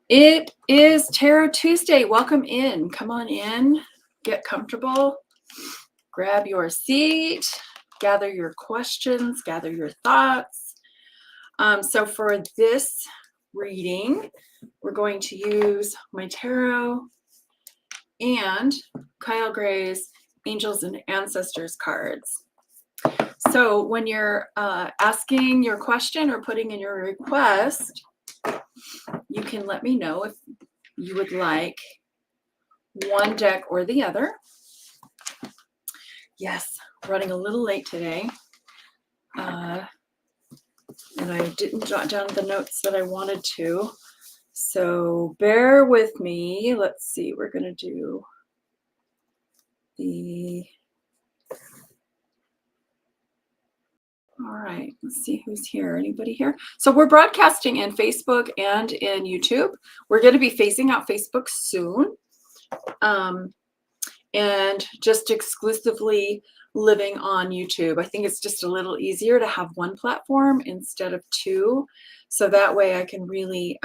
It is Tarot Tuesday. Welcome in. Come on in. Get comfortable. Grab your seat. Gather your questions. Gather your thoughts. So for this reading, we're going to use my tarot and Kyle Gray's Angels and Ancestors cards. So when you're asking your question or putting in your request, you can let me know if you would like one deck or the other. Yes, running a little late today. And I didn't jot down the notes that I wanted to. So bear with me. Let's see, we're going to do the... All right, let's see who's here. Anybody here? So we're broadcasting in Facebook and in YouTube. We're going to be phasing out Facebook soon. And just exclusively living on YouTube. I think it's just a little easier to have one platform instead of two. So that way I can really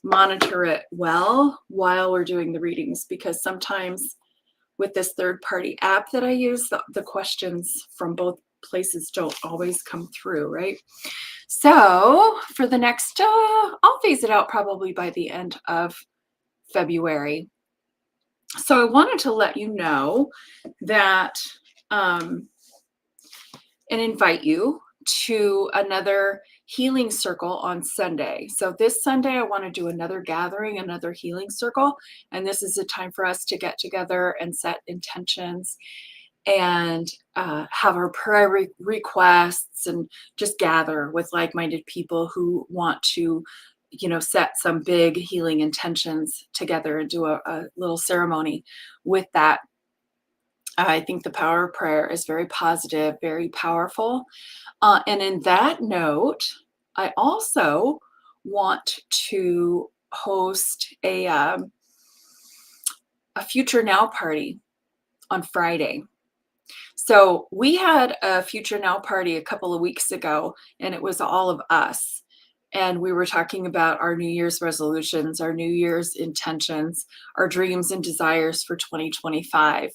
monitor it well while we're doing the readings, because sometimes with this third-party app that I use, the questions from both places don't always come through, right? So for the next, I'll phase it out probably by the end of February. So I wanted to let you know that and invite you to another healing circle on Sunday. So this Sunday, I want to do another gathering, another healing circle. And this is a time for us to get together and set intentions and have our prayer requests and just gather with like-minded people who want to, you know, set some big healing intentions together and do a little ceremony with that. I think the power of prayer is very positive, very powerful. And in that note, I also want to host a Future Now party on Friday. So we had a Future Now party a couple of weeks ago, and it was all of us. And we were talking about our New Year's resolutions, our New Year's intentions, our dreams and desires for 2025.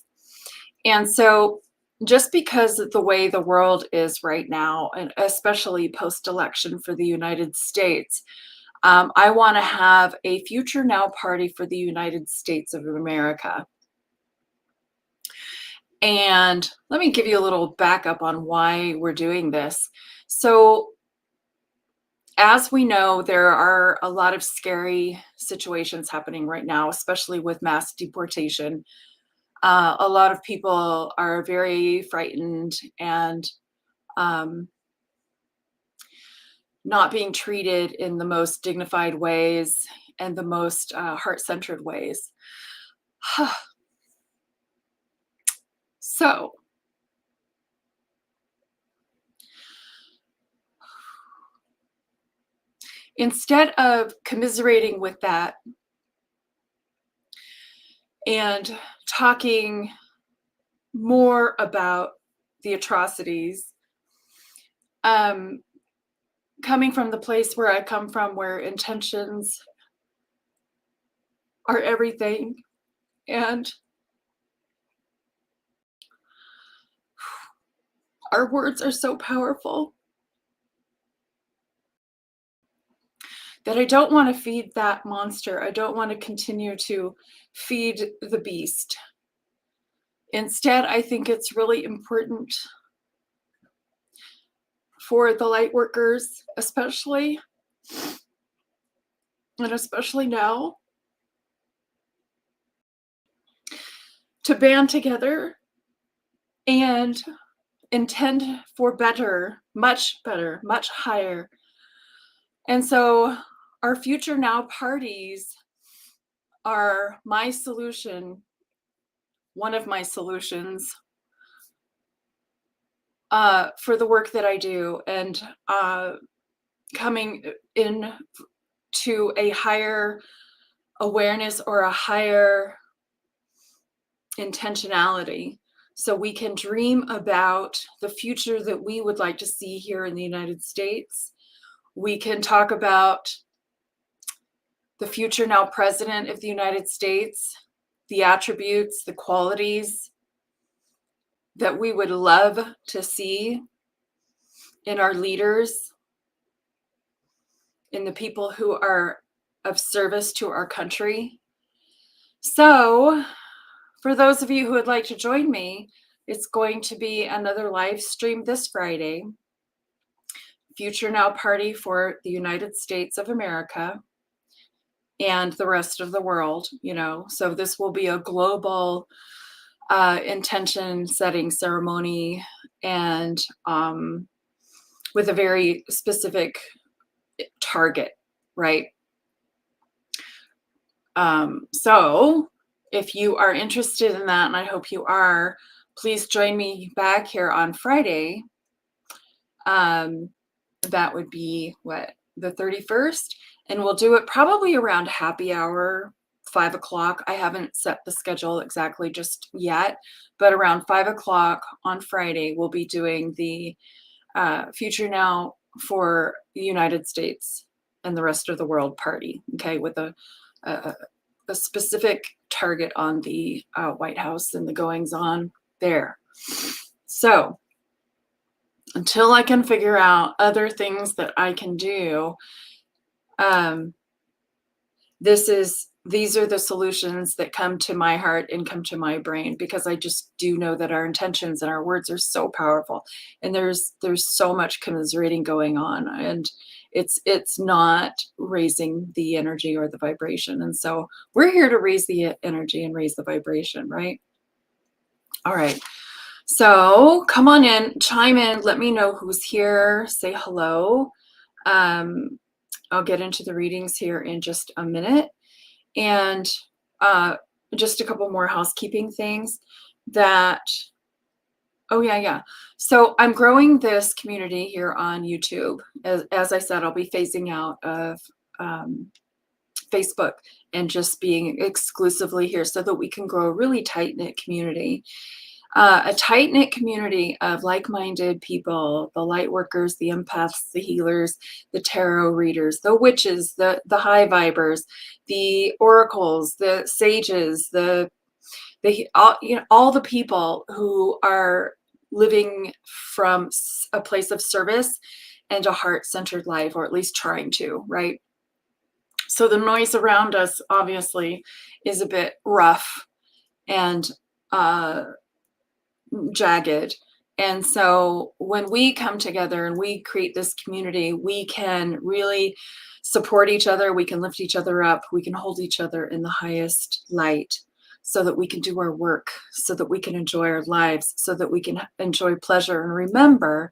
And so just because of the way the world is right now, and especially post-election for the United States, I want to have a Future Now party for the United States of America. And let me give you a little backup on why we're doing this. So as we know, there are a lot of scary situations happening right now, especially with mass deportation. A lot of people are very frightened and not being treated in the most dignified ways and the most heart-centered ways. So, instead of commiserating with that and talking more about the atrocities, coming from the place where I come from, where intentions are everything, and our words are so powerful, that I don't want to feed that monster. I don't want to continue to feed the beast. Instead, I think it's really important for the light workers, especially, and especially now, to band together and intend for better, much higher. And so our Future Now parties are my solution, one of my solutions for the work that I do, and coming in to a higher awareness or a higher intentionality, so we can dream about the future that we would like to see here in the United States. We can talk about the future now president of the United States, the attributes, the qualities that we would love to see in our leaders, in the people who are of service to our country. So, for those of you who would like to join me, it's going to be another live stream this Friday. Future Now party for the United States of America and the rest of the world, you know. So this will be a global intention setting ceremony, and with a very specific target, right? So if you are interested in that, and I hope you are, please join me back here on Friday. That would be what, the 31st, and we'll do it probably around happy hour, 5 o'clock. I haven't set the schedule exactly just yet, but around 5 o'clock on Friday, we'll be doing the Future Now for the United States and the rest of the world party, okay, with a specific target on the White House and the goings on there. So until I can figure out other things that I can do, these are the solutions that come to my heart and come to my brain, because I just do know that our intentions and our words are so powerful, and there's so much commiserating going on, and it's not raising the energy or the vibration. And so we're here to raise the energy and raise the vibration, right? All right. So come on in, chime in, let me know who's here, say hello. I'll get into the readings here in just a minute. And just a couple more housekeeping things that, oh yeah. So I'm growing this community here on YouTube. As I said, I'll be phasing out of Facebook and just being exclusively here so that we can grow a really tight-knit community. A tight-knit community of like-minded people, the light workers, the empaths, the healers, the tarot readers, the witches, the high vibers, the oracles, the sages, all the people who are living from a place of service and a heart-centered life, or at least trying to, right? So the noise around us obviously is a bit rough and jagged. And so when we come together and we create this community, we can really support each other. We can lift each other up. We can hold each other in the highest light so that we can do our work, so that we can enjoy our lives, so that we can enjoy pleasure and remember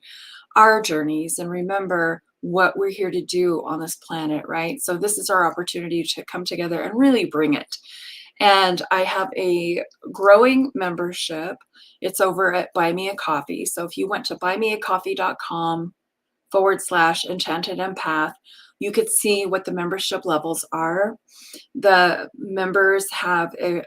our journeys and remember what we're here to do on this planet, right? So this is our opportunity to come together and really bring it. And I have a growing membership. It's over at Buy Me a Coffee. So if you went to buymeacoffee.com/Enchanted Empath, you could see what the membership levels are. The members have the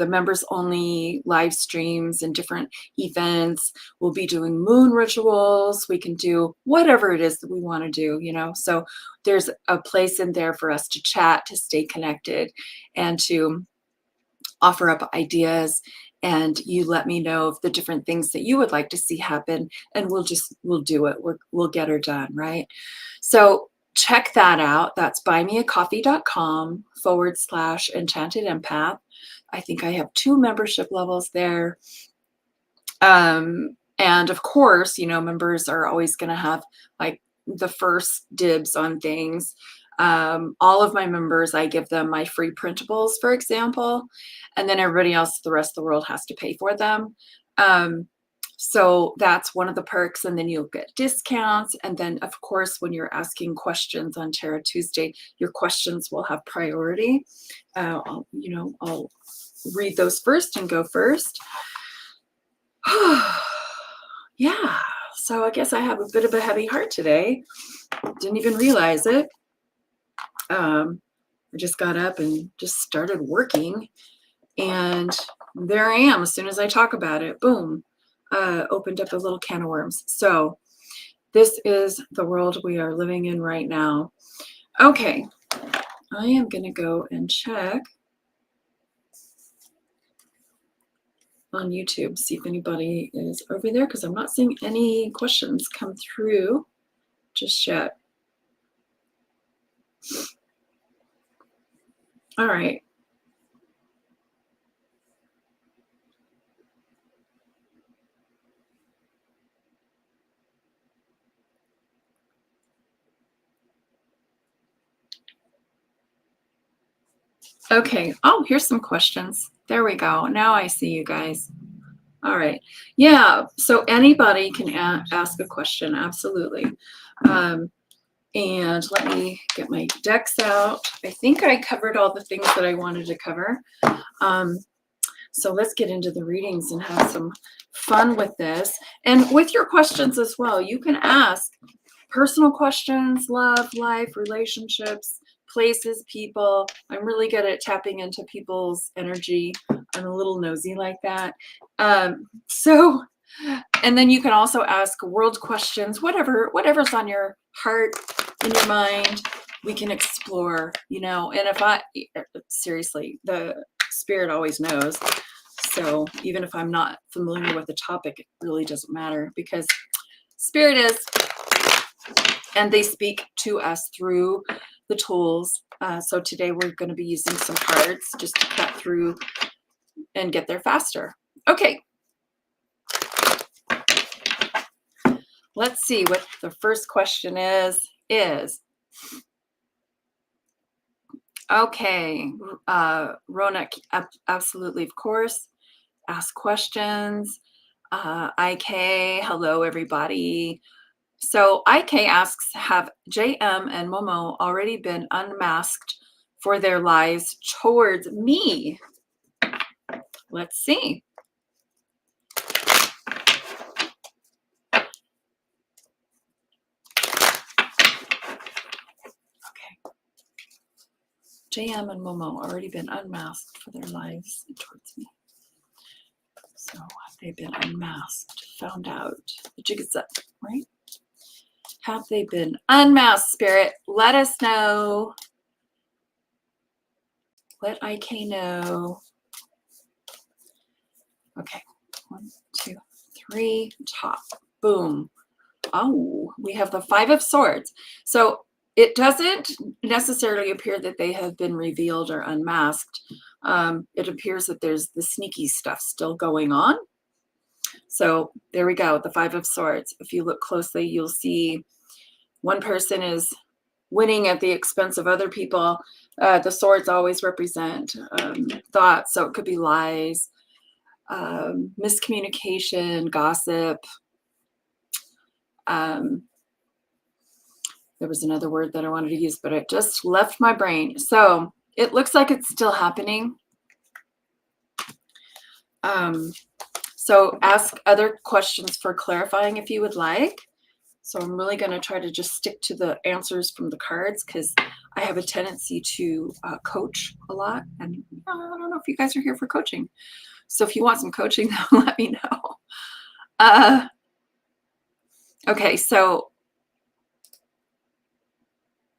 members only live streams and different events. We'll be doing moon rituals. We can do whatever it is that we want to do, so there's a place in there for us to chat, to stay connected, and to offer up ideas. And you let me know of the different things that you would like to see happen, and we'll do it. We'll get her done, right? So check that out. That's buymeacoffee.com/Enchanted Empath. I think I have 2 membership levels there. And of course, members are always going to have like the first dibs on things. All of my members, I give them my free printables, for example, and then everybody else, the rest of the world, has to pay for them. So that's one of the perks, and then you'll get discounts. And then, of course, when you're asking questions on Tarot Tuesday, your questions will have priority. I'll read those first and go first. Yeah, so I guess I have a bit of a heavy heart today. Didn't even realize it. I just got up and just started working, and there I am. As soon as I talk about it, boom, opened up a little can of worms. So this is the world we are living in right now. Okay, I am going to go and check on YouTube, see if anybody is over there, because I'm not seeing any questions come through just yet. All right. Okay. Oh, here's some questions. There we go. Now I see you guys. All right. Yeah. So anybody can ask a question. Absolutely. And let me get my decks out. I think I covered all the things that I wanted to cover. So let's get into the readings and have some fun with this. And with your questions as well, you can ask personal questions, love, life, relationships, places, people. I'm really good at tapping into people's energy. I'm a little nosy like that. And then you can also ask world questions, whatever's on your heart, in your mind, we can explore, you know. And seriously, the spirit always knows. So even if I'm not familiar with the topic, it really doesn't matter, because spirit is, and they speak to us through the tools. So today we're going to be using some cards just to cut through and get there faster. Okay. Let's see what the first question is. Okay. Ronak, absolutely, of course. Ask questions. IK, hello, everybody. So IK asks, have JM and Momo already been unmasked for their lies towards me? Let's see. Okay. JM and Momo already been unmasked for their lies towards me. So they've been unmasked, found out. The jig is up, right? Have they been unmasked, Spirit? Let us know. Let IK know. Okay, 1, 2, 3, top. Boom. Oh, we have the Five of Swords. So it doesn't necessarily appear that they have been revealed or unmasked. It appears that there's the sneaky stuff still going on. So there we go, the Five of Swords. If you look closely, you'll see one person is winning at the expense of other people. The swords always represent thoughts, so it could be lies, miscommunication, gossip. There was another word that I wanted to use, but it just left my brain. So it looks like it's still happening. So ask other questions for clarifying if you would like. So I'm really going to try to just stick to the answers from the cards, because I have a tendency to coach a lot. And I don't know if you guys are here for coaching. So if you want some coaching, let me know. Okay, so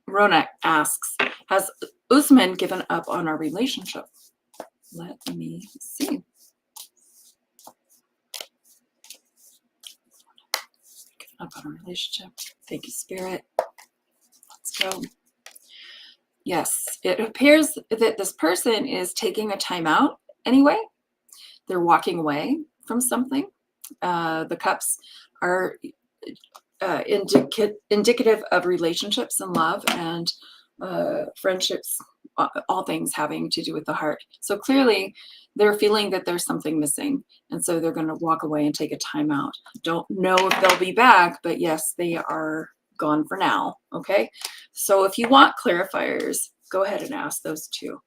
Ronak asks, has Usman given up on our relationship? Let me see. Given up on our relationship. Thank you, Spirit. Let's go. Yes, it appears that this person is taking a time out anyway. They're walking away from something. The cups are indicative of relationships and love and friendships, all things having to do with the heart. So clearly they're feeling that there's something missing. And so they're going to walk away and take a time out. Don't know if they'll be back, but yes, they are gone for now. Okay. So if you want clarifiers, go ahead and ask those too.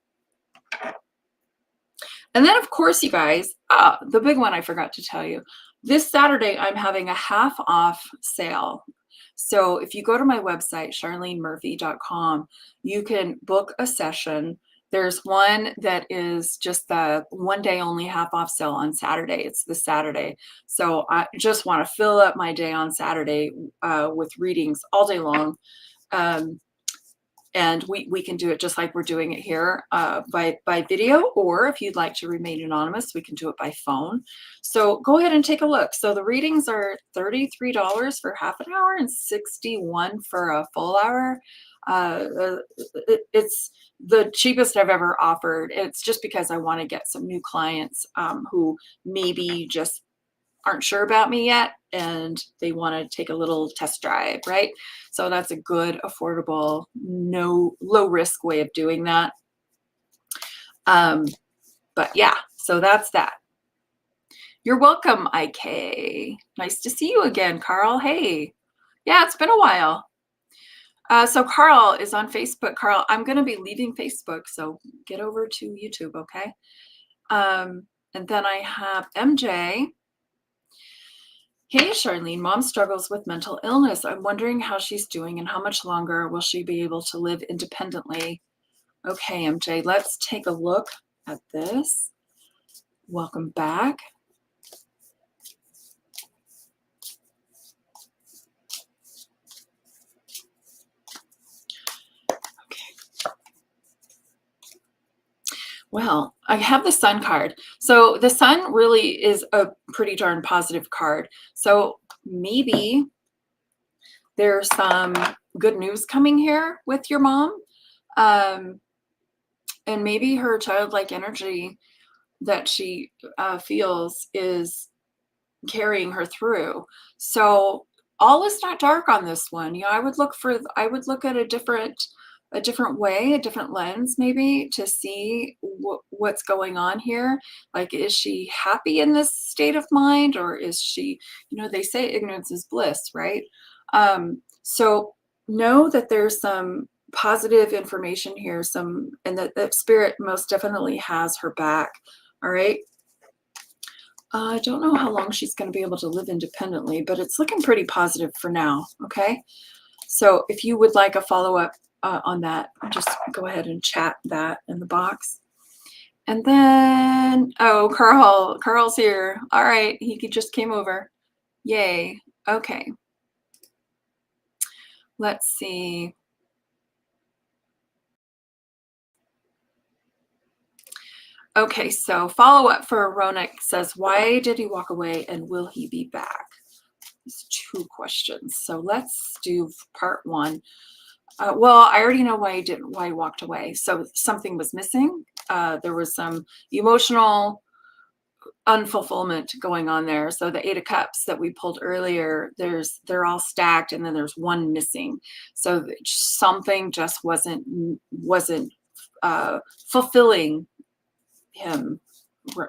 And then, of course, you guys, the big one I forgot to tell you. This Saturday, I'm having a half off sale. So if you go to my website, charlenemurphy.com, you can book a session. There's one that is just the 1 day only half off sale on Saturday. It's this Saturday. So I just want to fill up my day on Saturday with readings all day long. And we can do it just like we're doing it here by video, or if you'd like to remain anonymous, we can do it by phone. So go ahead and take a look. So the readings are $33 for half an hour and $61 for a full hour. It's the cheapest I've ever offered. It's just because I want to get some new clients who maybe just aren't sure about me yet and they want to take a little test drive, right? So that's a good, affordable, no low risk way of doing that. But yeah, so that's that. You're welcome, IK. Nice to see you again, Carl. Hey, yeah, it's been a while. So Carl is on Facebook. Carl, I'm going to be leaving Facebook, so get over to YouTube, okay? And then I have MJ. Hey, Charlene, mom struggles with mental illness. I'm wondering how she's doing and how much longer will she be able to live independently? Okay, MJ, let's take a look at this. Welcome back. Okay. Well, I have the Sun card. So the Sun really is a pretty darn positive card. So maybe there's some good news coming here with your mom. And maybe her childlike energy that she feels is carrying her through. So all is not dark on this one. You know, I would look at a different way, a different lens maybe to see what's going on here. Like, is she happy in this state of mind, or is she, you know, they say ignorance is bliss, right? So know that there's some positive information here, and that spirit most definitely has her back. All right. I don't know how long she's going to be able to live independently, but it's looking pretty positive for now. Okay. So if you would like a follow-up on that, just go ahead and chat that in the box. And then, oh, Carl's here. All right. He just came over. Yay. Okay. Let's see. Okay, so follow-up for Ronak says, why did he walk away and will he be back? It's 2 questions. So let's do part 1. Well, I already know why he walked away. So something was missing. There was some emotional unfulfillment going on there. So the 8 of Cups that we pulled earlier, they're all stacked, and then there's one missing. So something just wasn't fulfilling him,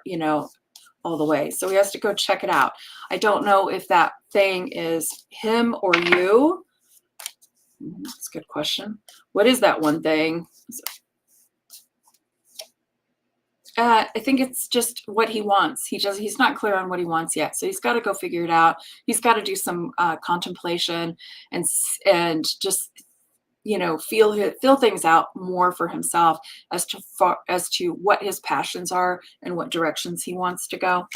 you know, all the way. So he has to go check it out. I don't know if that thing is him or you. That's a good question. What is that one thing? I think it's just what he wants. He's not clear on what he wants yet. So he's got to go figure it out. He's got to do some contemplation and just, you know, feel things out more for himself as to what his passions are and what directions he wants to go.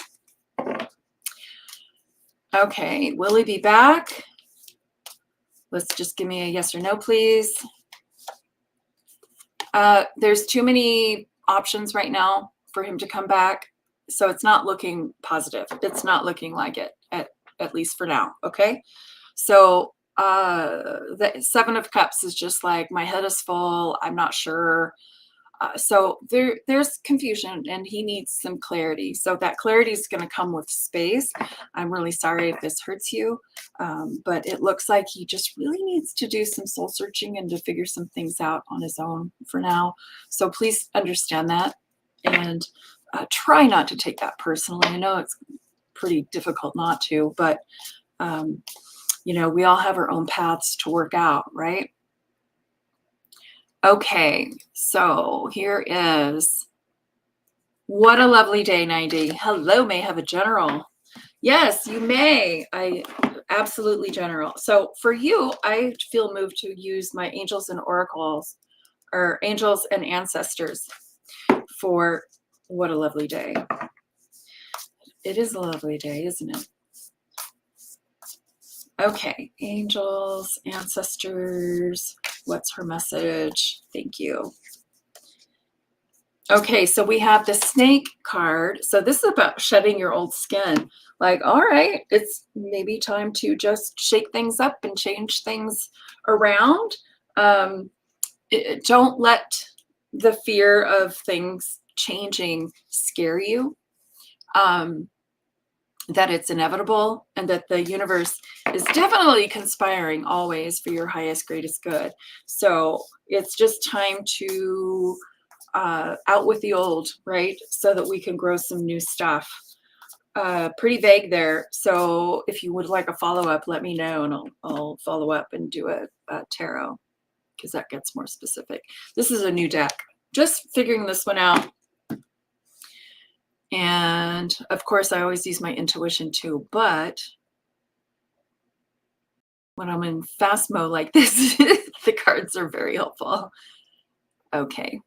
Okay, will he be back? Let's just give me a yes or no, please. There's too many options right now for him to come back, so it's not looking positive. It's not looking like it, at least for now. Okay, so the 7 of Cups is just like, my head is full, I'm not sure. So there's confusion, and he needs some clarity. So that clarity is going to come with space. I'm really sorry if this hurts you, but it looks like he just really needs to do some soul searching and to figure some things out on his own for now. So please understand that, and try not to take that personally. I know it's pretty difficult not to, but you know, we all have our own paths to work out, right? Okay, so here is What a Lovely Day, 90. Hello, may I have a general? Yes, you may. I absolutely general. So for you, I feel moved to use my angels and oracles, or angels and ancestors, for What a Lovely Day. It is a lovely day, isn't it? Okay, angels, ancestors. What's her message? Thank you. Okay, so we have the Snake card. So this is about shedding your old skin. Like, all right, it's maybe time to just shake things up and change things around. Don't let the fear of things changing scare you. That it's inevitable and that the universe is definitely conspiring always for your highest, greatest good. So it's just time to out with the old, right? So that we can grow some new stuff. Pretty vague there. So if you would like a follow-up, let me know and I'll follow up and do a tarot because that gets more specific. This is a new deck. Just figuring this one out. And of course, I always use my intuition too, but when I'm in fast mode like this, the cards are very helpful. Okay.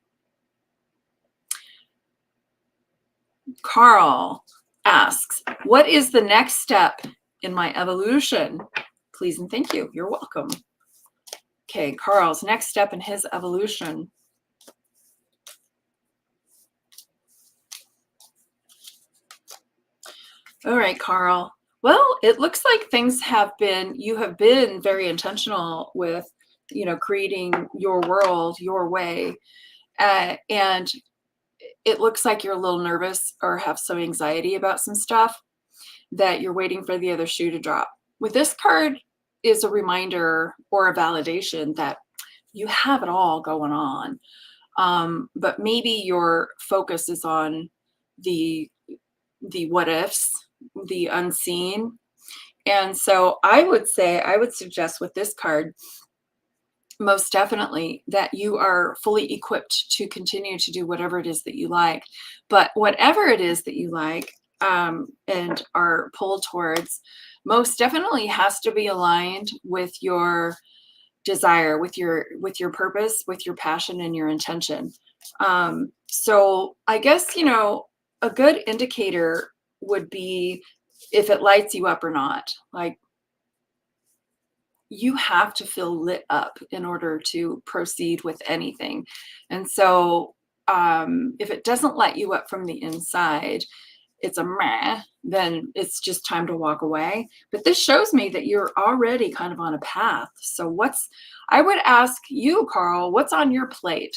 Carl asks, what is the next step in my evolution? Please and thank you. You're welcome. Okay, Carl's next step in his evolution. All right, Carl. Well, it looks like you have been very intentional with, creating your world your way. And it looks like you're a little nervous or have some anxiety about some stuff that you're waiting for the other shoe to drop. With this card is a reminder or a validation that you have it all going on. But maybe your focus is on the what ifs, the unseen. And so I would suggest with this card, most definitely, that you are fully equipped to continue to do whatever it is that you like. But whatever it is that you like and are pulled towards, most definitely has to be aligned with your desire, with your purpose, with your passion and your intention. So I guess, a good indicator would be if it lights you up or not. Like, you have to feel lit up in order to proceed with anything. And so if it doesn't light you up from the inside, it's a meh, then it's just time to walk away. But this shows me that you're already kind of on a path. So I would ask you, Carl, what's on your plate?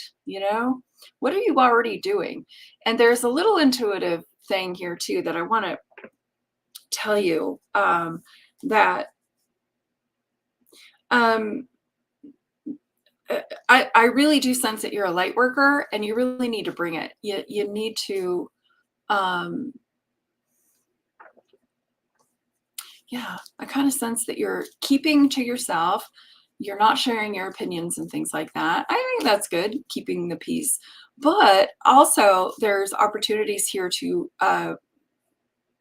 What are you already doing? And there's a little intuitive thing here too that I want to tell you, that I really do sense that you're a light worker and you really need to bring it. You need to, yeah, I kind of sense that you're keeping to yourself. You're not sharing your opinions and things like that. I think that's good, keeping the peace. But also there's opportunities here to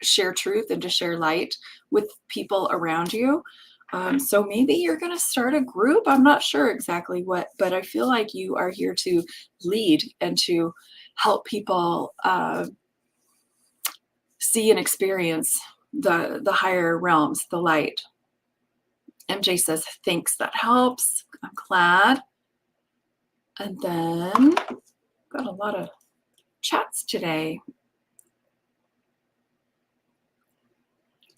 share truth and to share light with people around you. So maybe you're going to start a group. I'm not sure exactly what, but I feel like you are here to lead and to help people see and experience the higher realms, the light. MJ says, thanks, that helps. I'm glad. And then got a lot of chats today.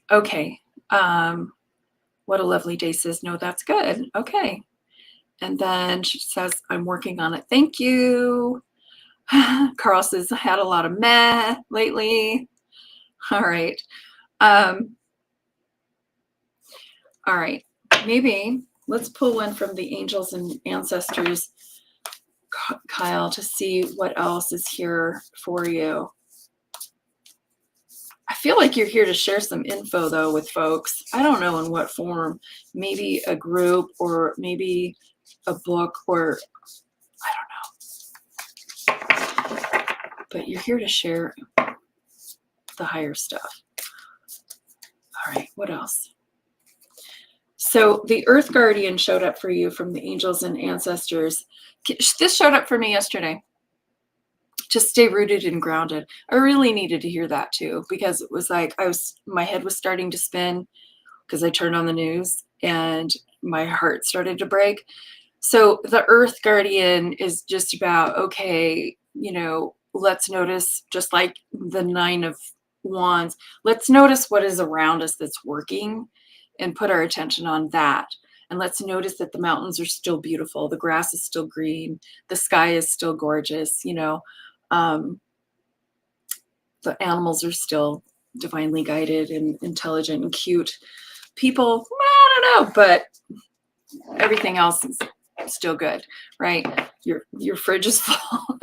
Okay. What a lovely day, says, no, that's good. Okay. And then she says, I'm working on it. Thank you. Carl says, I had a lot of meh lately. All right. All right. Maybe let's pull one from the angels and ancestors, Kyle, to see what else is here for you. I feel like you're here to share some info, though, with folks. I don't know in what form. Maybe a group or maybe a book or I don't know. But you're here to share the higher stuff. All right, what else? So the Earth Guardian showed up for you from the angels and ancestors. This showed up for me yesterday. Just stay rooted and grounded. I really needed to hear that too, because it was like my head was starting to spin because I turned on the news and my heart started to break. So the Earth Guardian is just about, okay, let's notice, just like the Nine of Wands, let's notice what is around us that's working and put our attention on that. And let's notice that the mountains are still beautiful, the grass is still green, the sky is still gorgeous, um, the animals are still divinely guided and intelligent and cute. People, I don't know, but everything else is still good, right? Your fridge is full,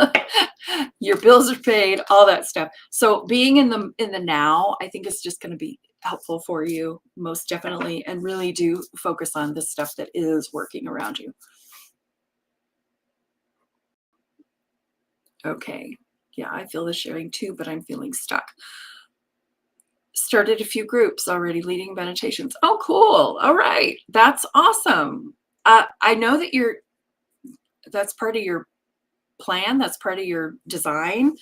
your bills are paid, all that stuff. So being in the now, I think is just going to be helpful for you, most definitely, and really do focus on the stuff that is working around you. Okay. Yeah, I feel the sharing too, but I'm feeling stuck. Started a few groups already, leading meditations. Oh, cool. All right. That's awesome. I know that that's part of your plan. That's part of your design.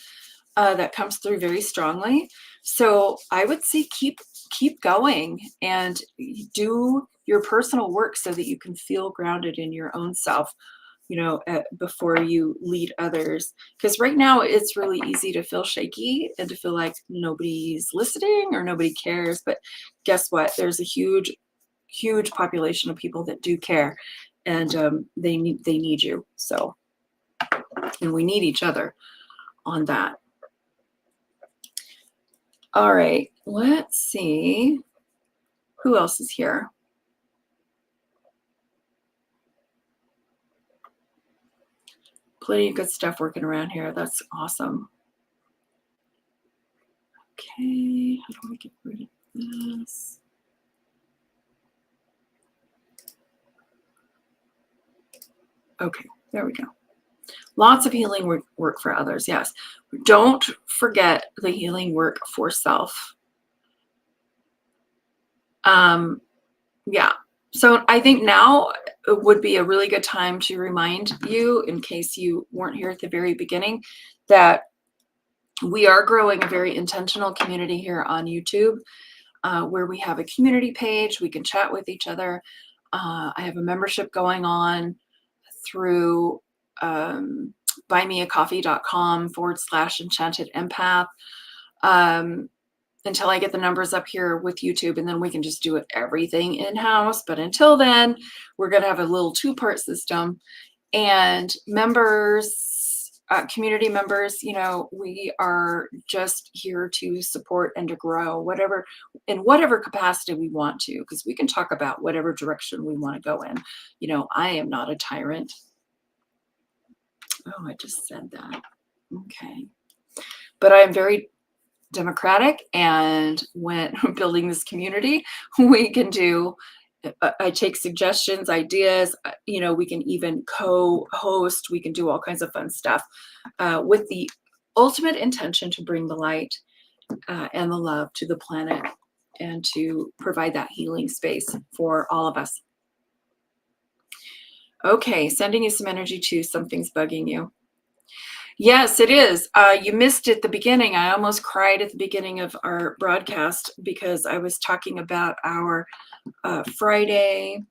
That comes through very strongly. So I would say keep going and do your personal work so that you can feel grounded in your own self, before you lead others. Because right now it's really easy to feel shaky and to feel like nobody's listening or nobody cares. But guess what? There's a huge population of people that do care, and they need you. So, and we need each other on that. All right, let's see who else is here. Plenty of good stuff working around here. That's awesome. Okay, how do I get rid of this? Okay, there we go. Lots of healing work for others, yes. Don't forget the healing work for self. Yeah. So I think now would be a really good time to remind you, in case you weren't here at the very beginning, that we are growing a very intentional community here on YouTube, where we have a community page. We can chat with each other. I have a membership going on through buymeacoffee.com/enchanted empath. Until I get the numbers up here with YouTube, and then we can just do everything in-house. But until then, we're going to have a little two-part system. And members, community members, we are just here to support and to grow in whatever capacity we want to, because we can talk about whatever direction we want to go in. I am not a tyrant. Oh, I just said that. Okay. But I am very democratic, and when building this community, we can I take suggestions, ideas, we can even co-host, we can do all kinds of fun stuff, with the ultimate intention to bring the light and the love to the planet, and to provide that healing space for all of us. Okay, sending you some energy too. Something's bugging you. Yes, it is. You missed it at the beginning. I almost cried at the beginning of our broadcast because I was talking about our Friday.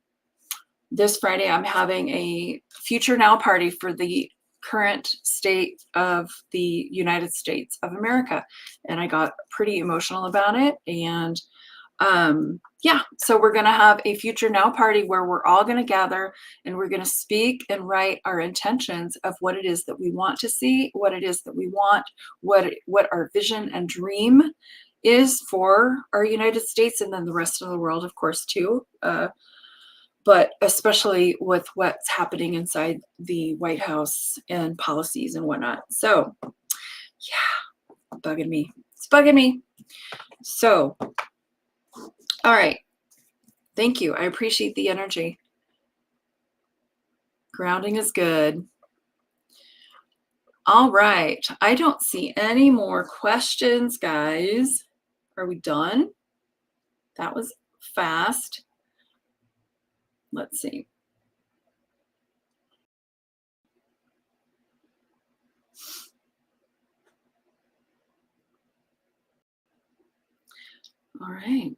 This Friday, I'm having a Future Now party for the current state of the United States of America. And I got pretty emotional about it. And yeah, so we're going to have a Future Now party where we're all going to gather, and we're going to speak and write our intentions of what it is that we want to see, what it is that we want, what our vision and dream is for our United States, and then the rest of the world, of course, too. But especially with what's happening inside the White House and policies and whatnot. So yeah, bugging me. It's bugging me. So all right. Thank you. I appreciate the energy. Grounding is good. All right. I don't see any more questions, guys. Are we done? That was fast. Let's see. All right.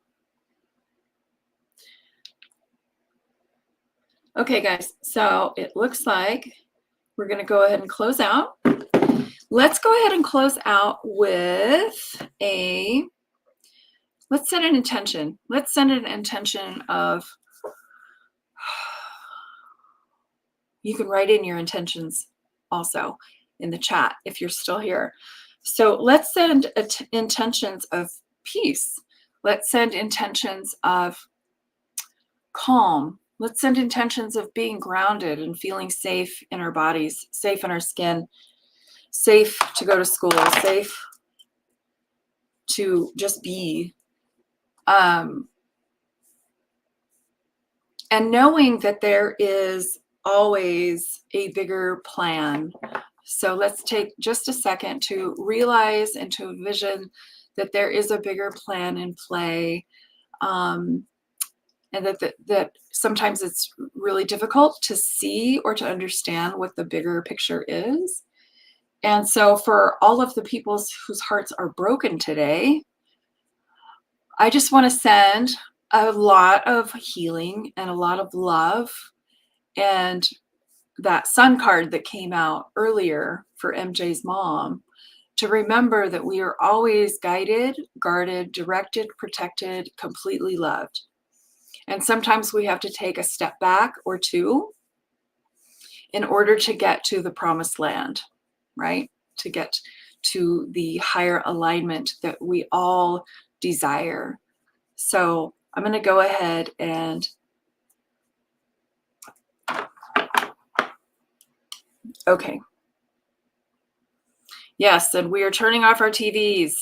Okay, guys, so it looks like we're going to go ahead and close out. Let's go ahead and close out with let's set an intention. Let's send an intention of, you can write in your intentions also in the chat if you're still here. So let's send intentions of peace. Let's send intentions of calm. Let's send intentions of being grounded and feeling safe in our bodies, safe in our skin, safe to go to school, safe to just be. And knowing that there is always a bigger plan. So let's take just a second to realize and to envision that there is a bigger plan in play. And that sometimes it's really difficult to see or to understand what the bigger picture is. And so for all of the people whose hearts are broken today, I just want to send a lot of healing and a lot of love. And that sun card that came out earlier for MJ's mom, to remember that we are always guided, guarded, directed, protected, completely loved. And sometimes we have to take a step back or two in order to get to the promised land, right? To get to the higher alignment that we all desire. So I'm going to go ahead and okay. Yes, and we are turning off our TVs.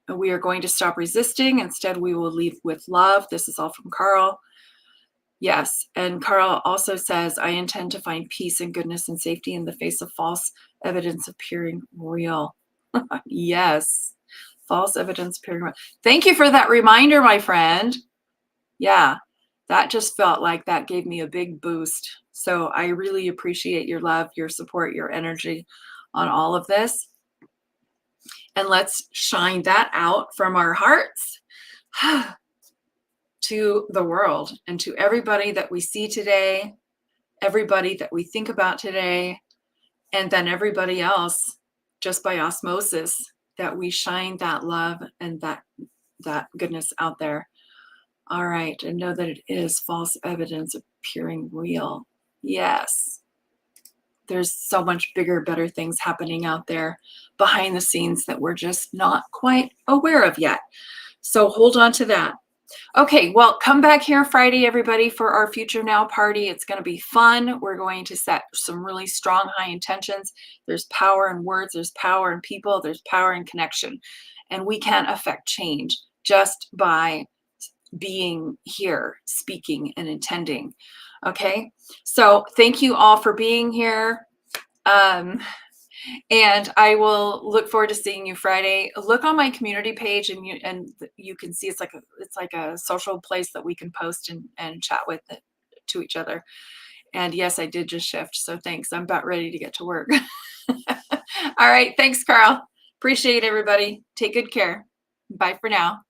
We are going to stop resisting. Instead, we will lead with love. This is all from Carl. Yes, and Carl also says, I intend to find peace and goodness and safety in the face of false evidence appearing real. Yes, false evidence appearing real. Thank you for that reminder, my friend. Yeah, that just felt like that gave me a big boost. So I really appreciate your love, your support, your energy on all of this. And let's shine that out from our hearts to the world and to everybody that we see today, everybody that we think about today, and then everybody else, just by osmosis, that we shine that love and that goodness out there. All right, and know that it is false evidence appearing real. Yes. There's so much bigger, better things happening out there behind the scenes that we're just not quite aware of yet. So hold on to that. Okay, well, come back here Friday, everybody, for our Future Now party. It's going to be fun. We're going to set some really strong, high intentions. There's power in words. There's power in people. There's power in connection. And we can affect change just by being here, speaking and intending. Okay, so thank you all for being here. And I will look forward to seeing you Friday. Look on my community page, and you can see it's like a social place that we can post and chat with to each other. And yes, I did just shift, so thanks. I'm about ready to get to work. All right, thanks, Carl. Appreciate it, everybody. Take good care. Bye for now.